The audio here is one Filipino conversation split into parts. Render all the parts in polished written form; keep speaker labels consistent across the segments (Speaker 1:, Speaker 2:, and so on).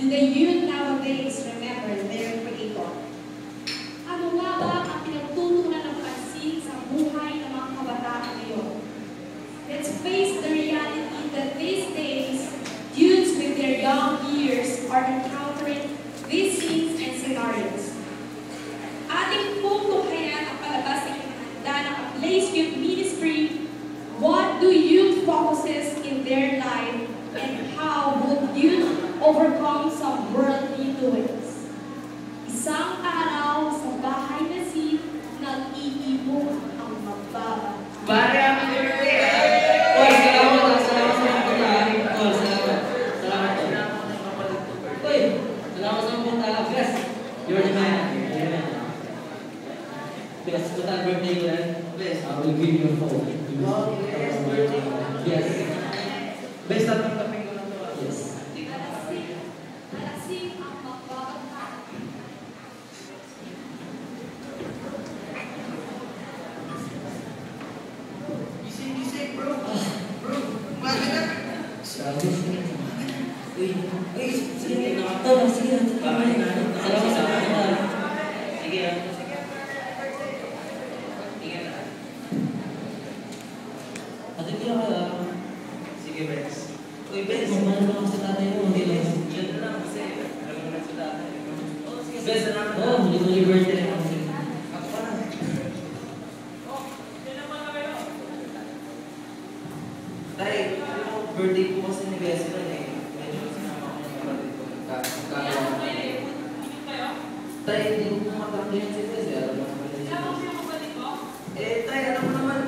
Speaker 1: Do the youth nowadays remember their Creator? Ano nga ba ang pinagtutunan ng pansin sa buhay ng mga kabataan ngayon? Let's face the reality that these days, youths with their young years are encountering these scenes and scenarios. Ating pong tunghayan ang palabas ng handa ng Blaze Youth Ministry. What do youth focuses in their life and how would youth overcome some worldly doings? Isang araw sa bahay na nag-iibong ang magbaba.
Speaker 2: Pare, happy birthday! Uy, salamat sa mga puntahan. Salamat. Uy, salamat sa mga puntahan. Yes, you're the man. Yes, total birthday ko yan. Yes, I will give you a phone. Yes, birthday. Yes. Best na pang-taping ko na ito. Yes.
Speaker 1: Alasing ang magbaba.
Speaker 2: Gising, bro. Bro, umaga na. Sabi. Uy, sige, nakatawa. Sige, salamat sa mga. Sige, sige, Bex. Uy, Bex, mamahal mo lang sa tatay mo. Hindi lang. Yan na lang kasi. Alam mo lang sa tatay. Oo, sige. Bex, salamat. Oo, muli birthday na ako. Ako pa na. Yan naman na kayo. Tay, birthday ko kasi ni Bex na eh. Medyo sinama ko ng kapatid ko. Kaya mo kayo? Tay, hindi ko matakbo yan si Bex. Alam mo naman yun. Alam mo yung kapatid ko? Tay, alam mo naman.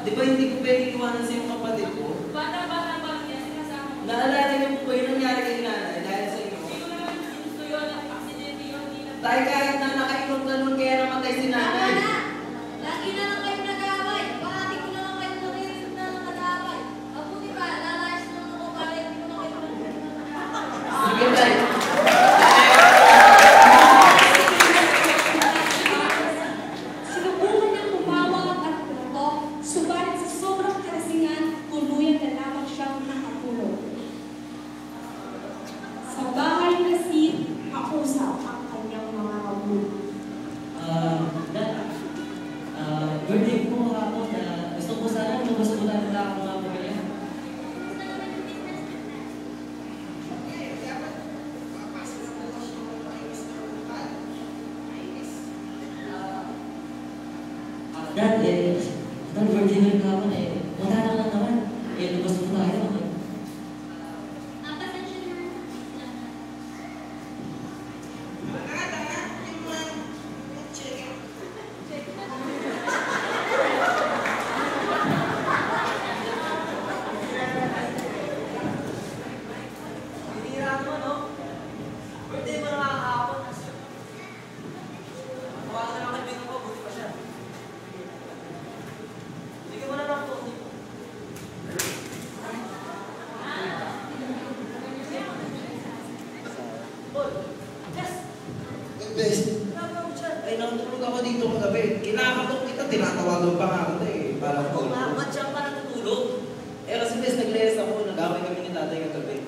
Speaker 2: Di ba hindi ko pwede iwanan sa yung kapatid ko? Bata-bata ba niya? Sinasama mo? Naalala niyo po ba yung nangyari kay nanay dahil sa inyo? Hindi ko naman gusto yun. Aksidente yun. Tay, kahit na nakainom ka nun kaya namatay si nanay.
Speaker 1: Tama na! Lagi na lang kayo nag-aaway. Pahati ko na lang kayo naririnig na lang nag-aaway. Mabuti pa, lalayas na lang ako para hindi ko na kayo nag-aaway.
Speaker 2: Sige, Tay.
Speaker 1: Sinubukan niyang tumawag at pumunto, subalit sa sobrang kalasingan, tuluyan na lamang siyang nakatulog. Sa bahay na kausap ang kanyang mga kagulang.
Speaker 2: Birthday ko ako na gusto ko sana lumabas ko na ako mga pamilya. Dad, itong birthday ko yung kapon eh. Wala na lang naman. Lumabas ko tayo. Ay, nakatulog ako dito kagabi. Kinakatok kita, tinatawagan pa nga ako eh. Parang ko. Ba't siya pa natutulog? Kasi Bes, nag-rest ako. Nag-away kami ni tatay kagabi.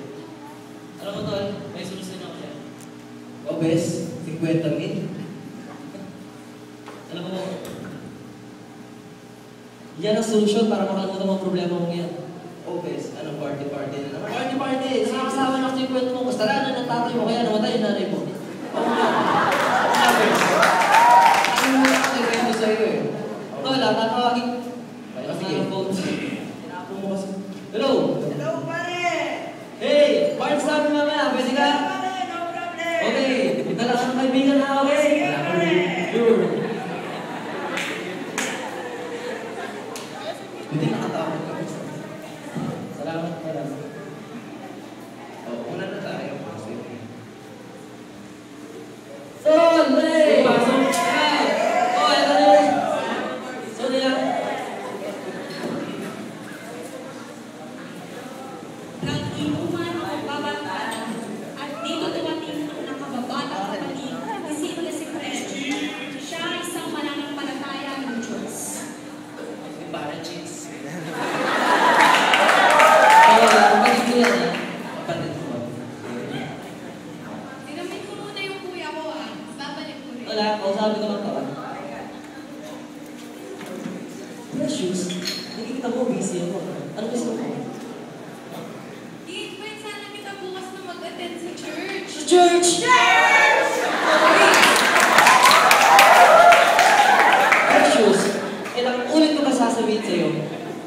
Speaker 2: Alam mo, Tol, may solusyon ako yan. O, Bes, 50,000. Alam mo, yan ang solusyon para makalimutan mga problema mong yan. O, Bes, anong party-party na naman? Party-party! Nakakasawa na ako yung kwento mo. Kasalanan ng tatay mo, kaya namatay yung nanay mo. Wala, tatawagin. Hello!
Speaker 3: Hello, pare!
Speaker 2: Hey! Parts namin mamaya, pwede ka?
Speaker 3: Pare, no problem!
Speaker 2: Okay, kita lang ang kaibigan na, okay?
Speaker 3: Sige, pare!
Speaker 2: Sure! Hindi nakatawag ka. Salamat pala. Una na tayo.
Speaker 4: lang, kausapin ko lang to. Precious, nakikita mo, busy ako. Ano gusto mo?
Speaker 1: I-invite sana kita bukas na mag-attend sa church.
Speaker 4: Sa church! Precious, ilang ulit ko ba sasabihin sa'yo?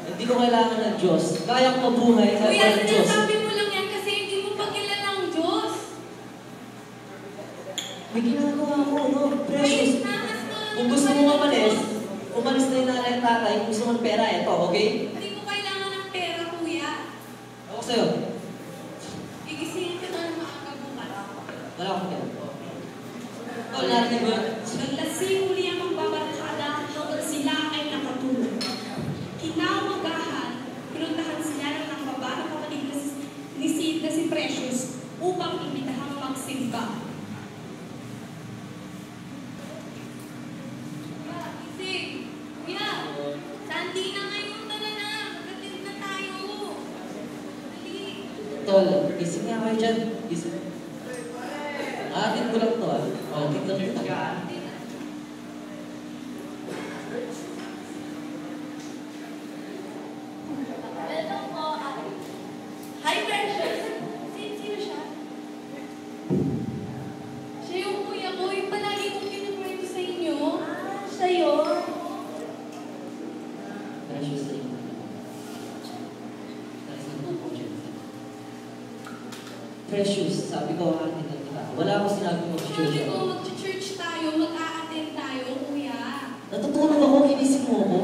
Speaker 4: Hindi ko kailangan ng Diyos. Kaya ko mabuhay sa
Speaker 1: Kuya,
Speaker 4: ng Diyos.
Speaker 1: sinasabi mo lang yan kasi hindi mo pa kilala ang Diyos.
Speaker 4: May ginagawa ko, no? Precious.
Speaker 1: Ayos na, as na.
Speaker 4: Kung gusto mo umalis na yung nanay at tatay, kung gusto mo ng pera, eto, okay?
Speaker 1: Hindi ko kailangan ng pera, kuya.
Speaker 4: Ako sa'yo.
Speaker 1: Igisingin ka na ng maaga bukas.
Speaker 4: Wala akong pera. Tol, natin mo yun.
Speaker 1: Naglasing uli ang magbabarkada hanggang sila ay nakatulog. Kinamagahan, pinuntahan sila ng babae kapatid ni Sid na si Precious upang imbitahang magsimba. Ising, kuya, Sandy na ngayon, tara na, magkatid na tayo. Dali.
Speaker 4: Tol, gising nga kayo dyan. Gising. Atin ko lang to, ah. O, tignan mo ito.
Speaker 1: Hello po, Hi, Precious. Sino siya? Siya yung kuya ko, yung palagi kong kinukwento sa inyo. Siya yun.
Speaker 4: Precious rin. Narisan ko dyan. Precious, sabi ko, atin lang kita. Wala akong sinabi mo sa church
Speaker 1: Sabi ko,
Speaker 4: ako.
Speaker 1: mag-church tayo, mag-a-attend tayo, kuya.
Speaker 4: Natutulog ako, kinising mo ako.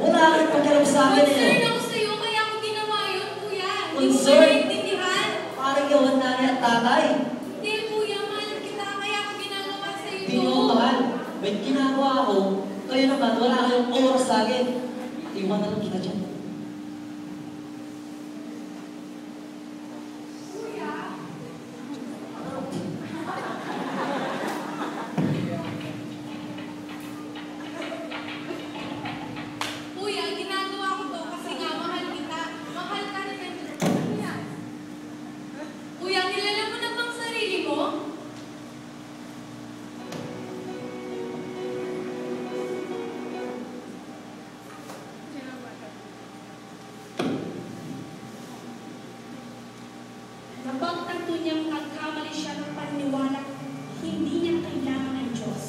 Speaker 4: Wala kang pakialam sa akin eh.
Speaker 1: Concern ako sa'yo, kaya ako ginawa yun, kuya. Hindi mo ba
Speaker 4: Concern?
Speaker 1: naiintindihan?
Speaker 4: Parang gawan nanay at tatay.
Speaker 1: Hindi, kuya, mahal kita, kaya ako ginagawa sa'yo
Speaker 4: Hindi mo ako mahal. May ginagawa ako, kayo naman, wala kayong oras sa akin. Iwan na lang kita dyan.
Speaker 1: Kuya, kuya, ginagawa ko to kasi nga mahal kita. Mahal ka na rin. Kuya, kuya, kilala mo na bang sarili mo? Napagtanto niyang nagkamali siya ng paniniwala, hindi niya kailangan ng Diyos.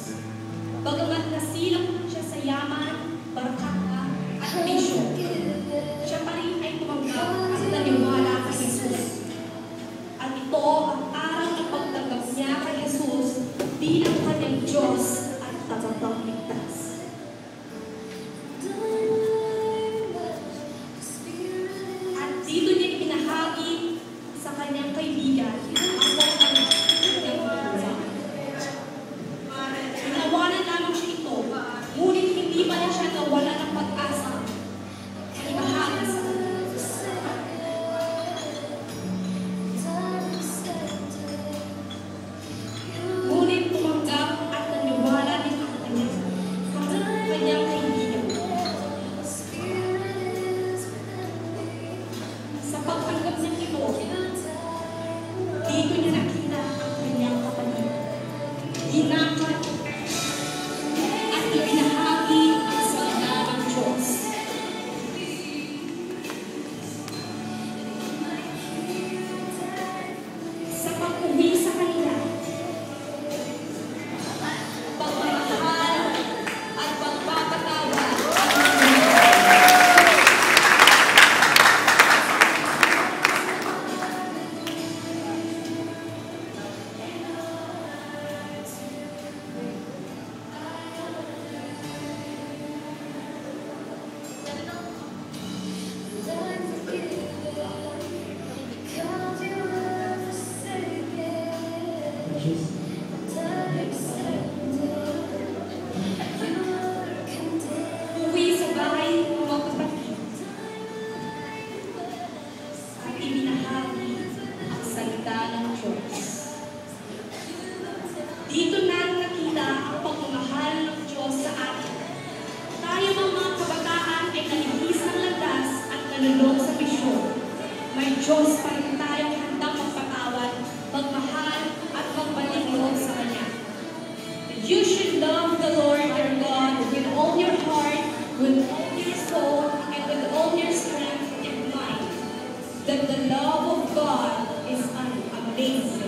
Speaker 1: Bagamat nasilap siya sa yaman, barkada, at bisyo, siya pa rin ay tumanggap at naniwala kay Jesus. At ito ang araw ng pagtanggap niya kay Jesus bilang kanyang Diyos at tagapagligtas. At dito niya ibinahagi sa kanyang kaibigan ang kanyang buhay. Nawalan lamang siya ito, ngunit hindi pa na siya nawala ng pag-asa. Ibahagi sa kanya. Ngunit tumanggap at naniwala din ang kanyang kaibigan. Sa pagtanggap niya ito, dito niya nakita ang kanyang kapatid. Hinakat at ibinahagi sa kanya ng Diyos. Sa pag-uwi sa kanila, pagmamahal at pagpapatawad.
Speaker 4: Precious.
Speaker 1: Uwi sa bahay ng mga kapatid at ibinahagi ang salita ng Diyos. Dito na nakita ang pagmamahal ng Diyos sa atin. Tayo mga kabataan ay nalihis ng landas at nalulong sa misyon. May Diyos pa rin tayong handang magpatawad, magmahal at magbalik love of God is amazing.